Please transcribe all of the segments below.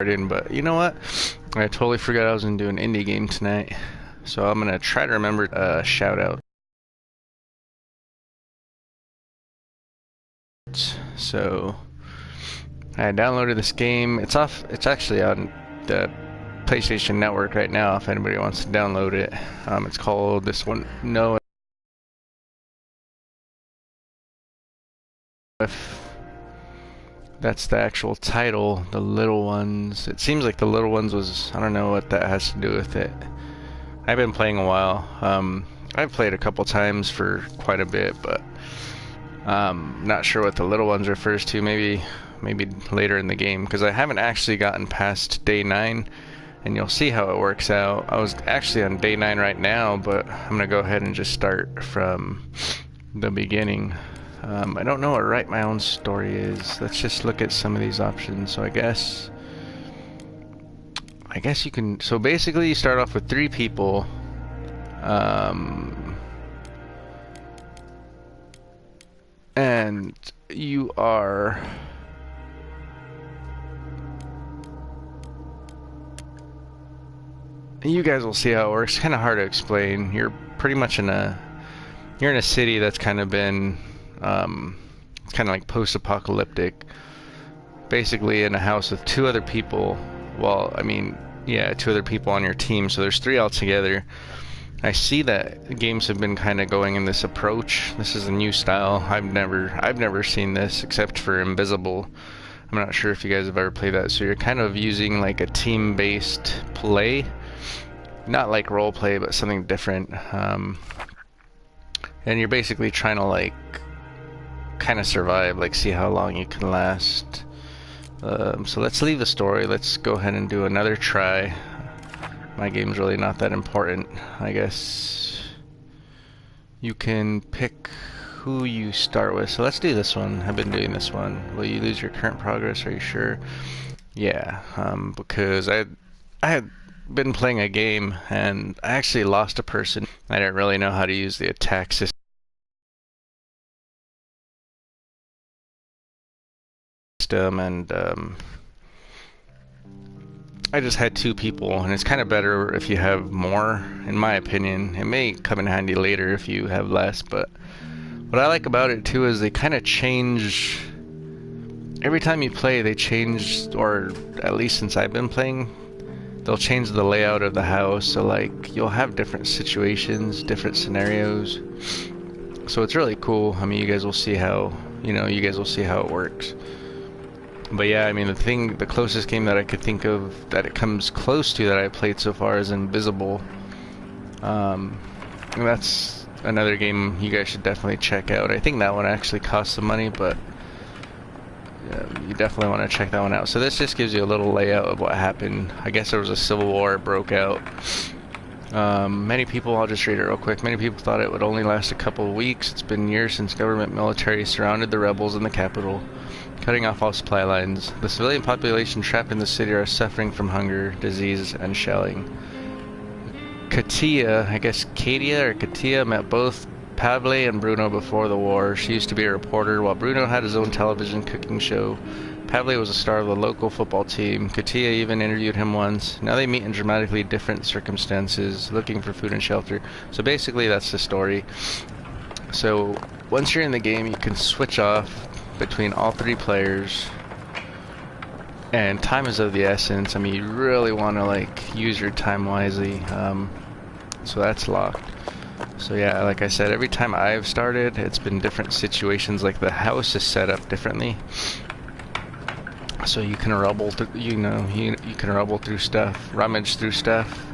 started, but you know what? I totally forgot I was gonna do an indie game tonight. So I'm gonna try to remember shout out. So I downloaded this game. It's actually on the PlayStation Network right now if anybody wants to download it. It's called this one No If that's the actual title, The Little Ones. It seems like The Little Ones was, I don't know what that has to do with it. I've been playing a while. I've played a couple times for quite a bit, but not sure what The Little Ones refers to. Maybe later in the game, because I haven't actually gotten past day 9, and you'll see how it works out. I was actually on day 9 right now, but I'm gonna go ahead and just start from the beginning. I don't know what Write My Own Story is. Let's just look at some of these options. So I guess you can, so basically you start off with 3 people. And you are you guys will see how it works. Kind of hard to explain. You're pretty much in a city that's kind of been it's kind of like post-apocalyptic, basically in a house with 2 other people. Well, I mean, yeah, 2 other people on your team, so there's 3 altogether. I see that games have been kind of going in this approach. This is a new style. I've never seen this except for Invisible. I'm not sure if you guys have ever played that. So you're kind of using like a team-based play, not like role play, but something different. And you're basically trying to like kind of survive, like see how long you can last. So let's leave the story. Let's go ahead and do another try. My game's really not that important. I guess you can pick who you start with. So let's do this one. I've been doing this one. Will you lose your current progress? Are you sure? Yeah, because I had been playing a game and I actually lost a person. I didn't really know how to use the attack system. And I just had 2 people, and it's kind of better if you have more, in my opinion. It may come in handy later if you have less, but what I like about it too is they kind of change every time you play. They change, or at least since I've been playing, they'll change the layout of the house. So like you'll have different situations, different scenarios, so it's really cool. I mean, you guys will see how it works. But yeah, I mean, the closest game that I could think of that it comes close to that I played so far is Invisible. And that's another game you guys should definitely check out. I think that one actually costs some money, but you definitely want to check that one out. So this just gives you a little layout of what happened. I guess there was a civil war, it broke out. Many people, I'll just read it real quick. Many people thought it would only last a couple of weeks. It's been years since government military surrounded the rebels in the capital, cutting off all supply lines. The civilian population trapped in the city are suffering from hunger, disease, and shelling. Katia, I guess Katia met both Pavle and Bruno before the war. She used to be a reporter, while Bruno had his own television cooking show. Pavle was a star of the local football team. Katia even interviewed him once. Now they meet in dramatically different circumstances, looking for food and shelter. So basically that's the story. So once you're in the game, you can switch off between all 3 players, and time is of the essence. I mean, you really want to like use your time wisely. So that's locked. So yeah, like I said, every time I've started, it's been different situations. Like the house is set up differently, so you can rumble through, you can rumble through stuff, rummage through stuff.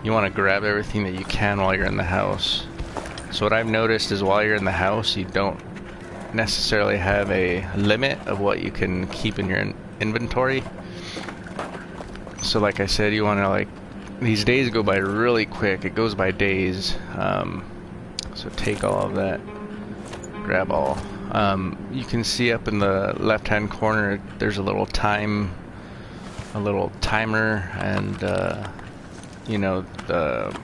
You want to grab everything that you can while you're in the house. So what I've noticed is while you're in the house, you don't necessarily have a limit of what you can keep in your inventory. So like I said, you want to like, these days go by really quick. It goes by days. So take all of that, grab all. You can see up in the left hand corner there's a little timer, and you know, the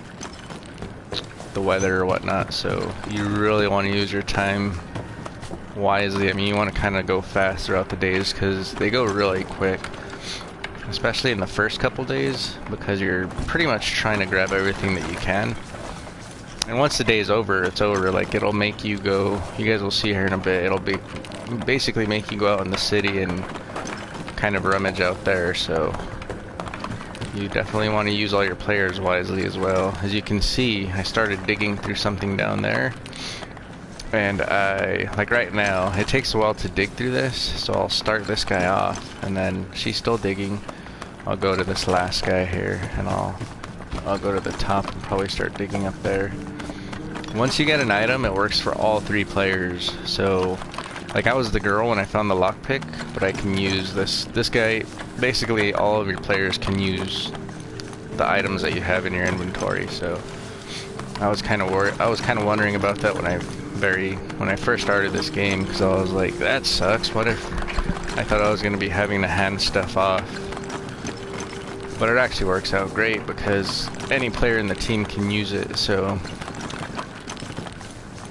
weather or whatnot. So you really want to use your time wisely. I mean, you want to kind of go fast throughout the days because they go really quick. especially in the first couple days, because you're pretty much trying to grab everything that you can. And once the day is over, it's over. Like, it'll make you go, you guys will see here in a bit, it'll be basically make you go out in the city and kind of rummage out there. So you definitely want to use all your players wisely as well. As you can see, I started digging through something down there, and like right now, it takes a while to dig through this, so I'll start this guy off, and then she's still digging. I'll go to this last guy here, and I'll go to the top and probably start digging up there. Once you get an item, it works for all 3 players. So, like, I was the girl when I found the lockpick, but I can use this guy. Basically, all of your players can use the items that you have in your inventory. So, I was kind of wondering about that when I first started this game, because I was like, that sucks. What if I thought I was going to be having to hand stuff off? But it actually works out great because any player in the team can use it. So,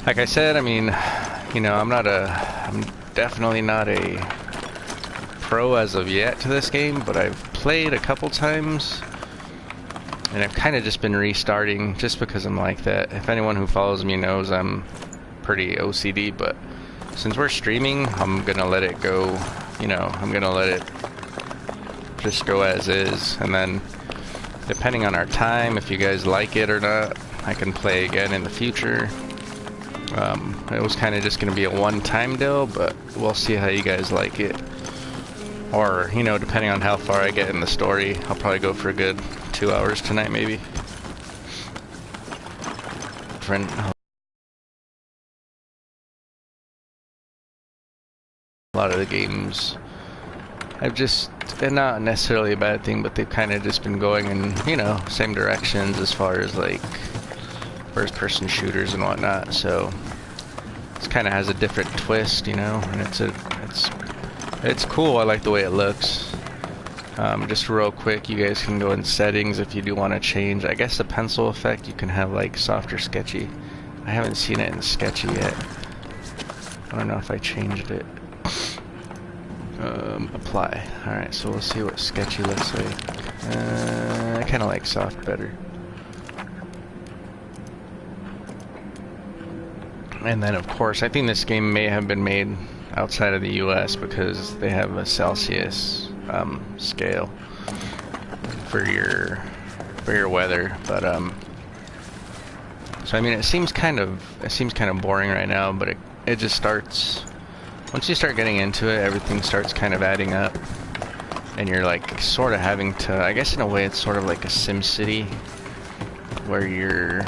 like I said, I mean, you know, I'm definitely not a pro as of yet to this game, but I've played a couple times, and I've kind of just been restarting just because I'm like that. If anyone who follows me knows I'm pretty OCD, but since we're streaming, I'm gonna let it go, you know, I'm gonna let it just go as is, and then depending on our time, if you guys like it or not, I can play again in the future. It was kind of just going to be a one-time deal, but we'll see how you guys like it. Or, you know, depending on how far I get in the story, I'll probably go for a good 2 hours tonight, maybe. A lot of the games, they're not necessarily a bad thing, but they've kind of just been going in, you know, same directions as far as like first-person shooters and whatnot. So this kind of has a different twist, you know, and it's cool. I like the way it looks. Just real quick, you guys can go in settings if you do want to change. I guess the pencil effect you can have like soft or sketchy. I haven't seen it in sketchy yet. I don't know if I changed it. Apply. Alright, so we'll see what sketchy looks like. I kind of like soft better. And then, of course, I think this game may have been made outside of the US because they have a Celsius scale for your weather. But so I mean, it seems kind of boring right now, but it just starts. Once you start getting into it, everything starts kind of adding up, and you're like sort of having to, I guess in a way it's sort of like a Sim City, where you're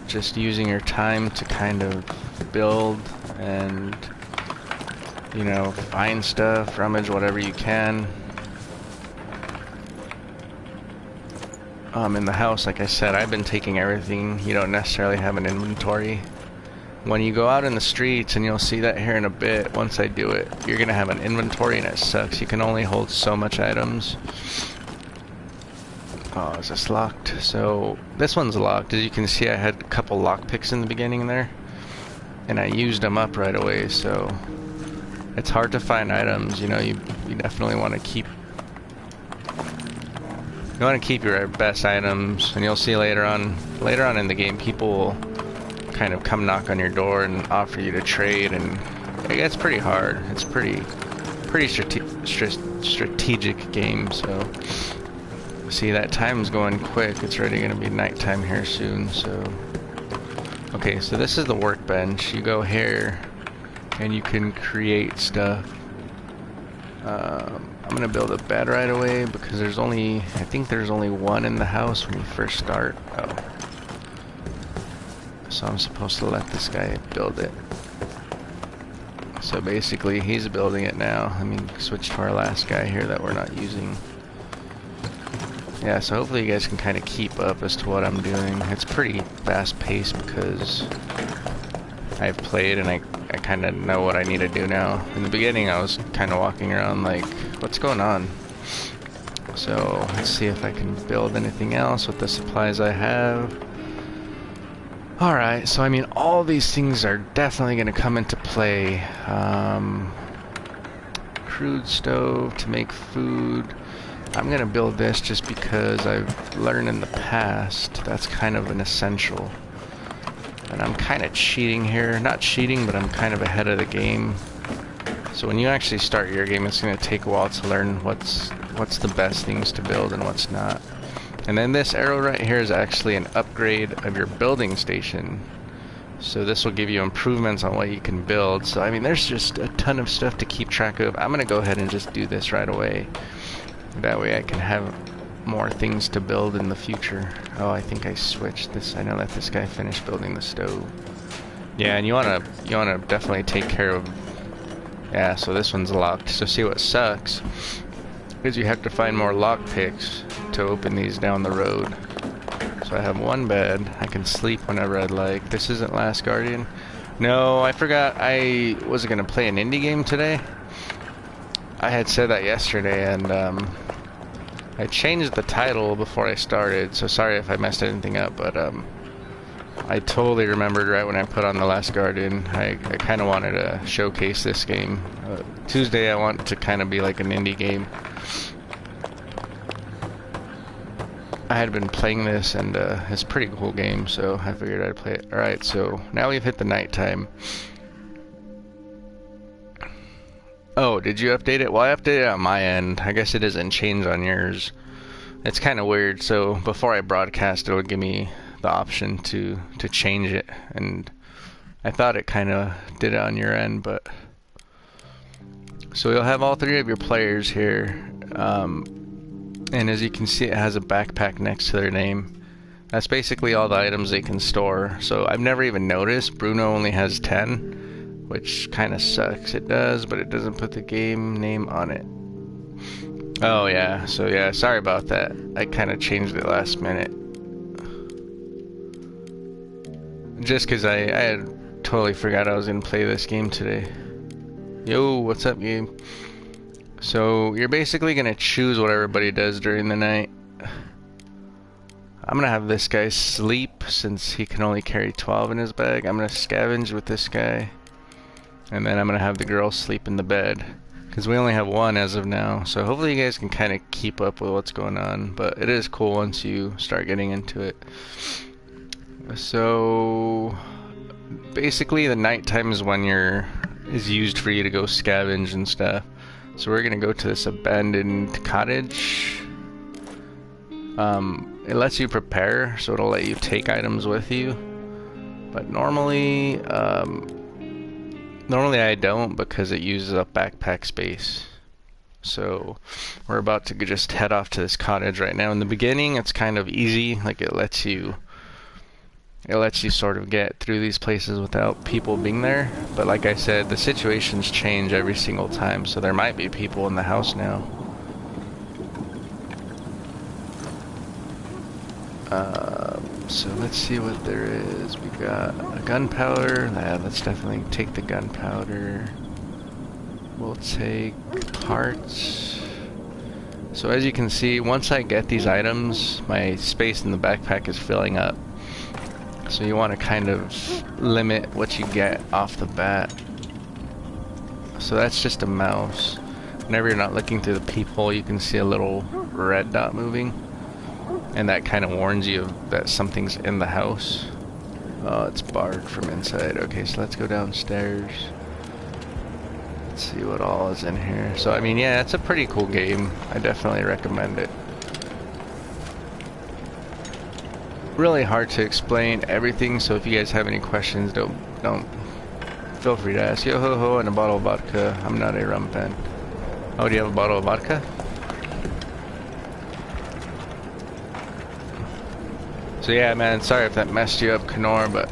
just using your time to kind of build and, you know, find stuff, rummage whatever you can. In the house, like I said, I've been taking everything. You don't necessarily have an inventory. When you go out in the streets, and you'll see that here in a bit, once I do it, you're gonna have an inventory, and it sucks. You can only hold so much items. Oh, is this locked? So, this one's locked. As you can see, I had a couple lockpicks in the beginning there, and I used them up right away, so it's hard to find items. You know, you definitely want to keep your best items, and you'll see later on in the game, people will kind of come knock on your door and offer you to trade, and it gets pretty hard. It's pretty strategic game. So see, that time's going quick. It's already gonna be nighttime here soon. So okay, so this is the workbench. You go here and you can create stuff. I'm gonna build a bed right away because I think there's only one in the house when you first start. Oh. So I'm supposed to let this guy build it. So basically, he's building it now. Let me switch to our last guy here that we're not using. Yeah, so hopefully you guys can kind of keep up as to what I'm doing. It's pretty fast-paced because I've played and I kind of know what I need to do now. In the beginning, I was kind of walking around like, what's going on? So let's see if I can build anything else with the supplies I have. Alright, so I mean, all these things are definitely going to come into play. crude stove to make food. I'm gonna build this just because I've learned in the past that's kind of an essential. And I'm kind of cheating here. Not cheating, but I'm kind of ahead of the game. So when you actually start your game, it's gonna take a while to learn what's the best things to build and what's not. And then this arrow right here is actually an upgrade of your building station. So this will give you improvements on what you can build. So I mean, there's just a ton of stuff to keep track of. I'm gonna go ahead and just do this right away. That way I can have more things to build in the future. Oh, I think I switched this. I know that this guy finished building the stove. Yeah, and you wanna definitely take care of. Yeah, so this one's locked. So see what sucks is you have to find more lock picks to open these down the road. So I have one bed. I can sleep whenever I'd like. This isn't Last Guardian. No, I forgot I wasn't gonna play an indie game today. I had said that yesterday, and I changed the title before I started, so sorry if I messed anything up, but I totally remembered right when I put on The Last Guardian. I kind of wanted to showcase this game. Tuesday I want to kind of be like an indie game. I had been playing this, and it's a pretty cool game, so I figured I'd play it. Alright, so now we've hit the nighttime. Oh, did you update it? Well, I updated it on my end. I guess it doesn't change on yours. It's kind of weird. So before I broadcast, it would give me the option to change it, and I thought it kind of did it on your end, but so you'll have all three of your players here, and as you can see, it has a backpack next to their name. That's basically all the items they can store. So I've never even noticed Bruno only has 10. Which kind of sucks. It does, but it doesn't put the game name on it. Oh yeah, so yeah, sorry about that. I kind of changed it last minute. Just because I had totally forgot I was going to play this game today. Yo, what's up, game? So you're basically going to choose what everybody does during the night. I'm going to have this guy sleep since he can only carry 12 in his bag. I'm going to scavenge with this guy. And then I'm going to have the girl sleep in the bed. Because we only have one as of now. So hopefully you guys can kind of keep up with what's going on. But it is cool once you start getting into it. So basically the nighttime is when is used for you to go scavenge and stuff. So we're going to go to this abandoned cottage. It lets you prepare. So it'll let you take items with you. But normally I don't, because it uses up backpack space. So we're about to just head off to this cottage right now. In the beginning, it's kind of easy. Like it lets you sort of get through these places without people being there. But like I said, the situations change every single time. So there might be people in the house now. So let's see what there is. We got a gunpowder. Yeah, let's definitely take the gunpowder. We'll take parts. So as you can see, once I get these items, my space in the backpack is filling up. So you want to kind of limit what you get off the bat. So that's just a mouse. Whenever you're not looking through the peephole, you can see a little red dot moving. And that kind of warns you that something's in the house. Oh, it's barred from inside. Okay, so let's go downstairs. Let's see what all is in here. So, I mean, yeah, it's a pretty cool game. I definitely recommend it. Really hard to explain everything, so if you guys have any questions, don't feel free to ask. Yo ho ho, and a bottle of vodka. I'm not a rum fan. Oh, do you have a bottle of vodka? So yeah, man, sorry if that messed you up, Kanor, but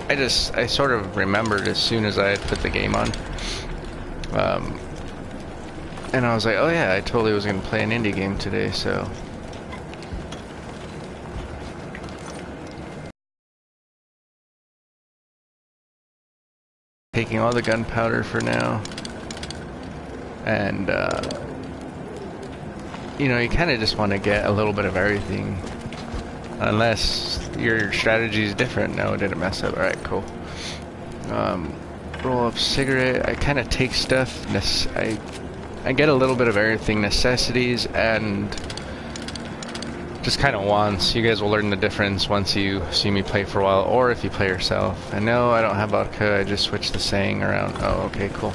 I sort of remembered as soon as I had put the game on. And I was like, oh yeah, I totally was going to play an indie game today, so. Taking all the gunpowder for now. And, you know, you kind of just want to get a little bit of everything. Unless your strategy is different. No, it didn't mess up. Alright, cool. Roll up cigarette. I kind of take stuff. I get a little bit of everything, necessities and just kind of wants. You guys will learn the difference once you see me play for a while, or if you play yourself. And no, I don't have vodka, I just switched the saying around. Oh, okay, cool.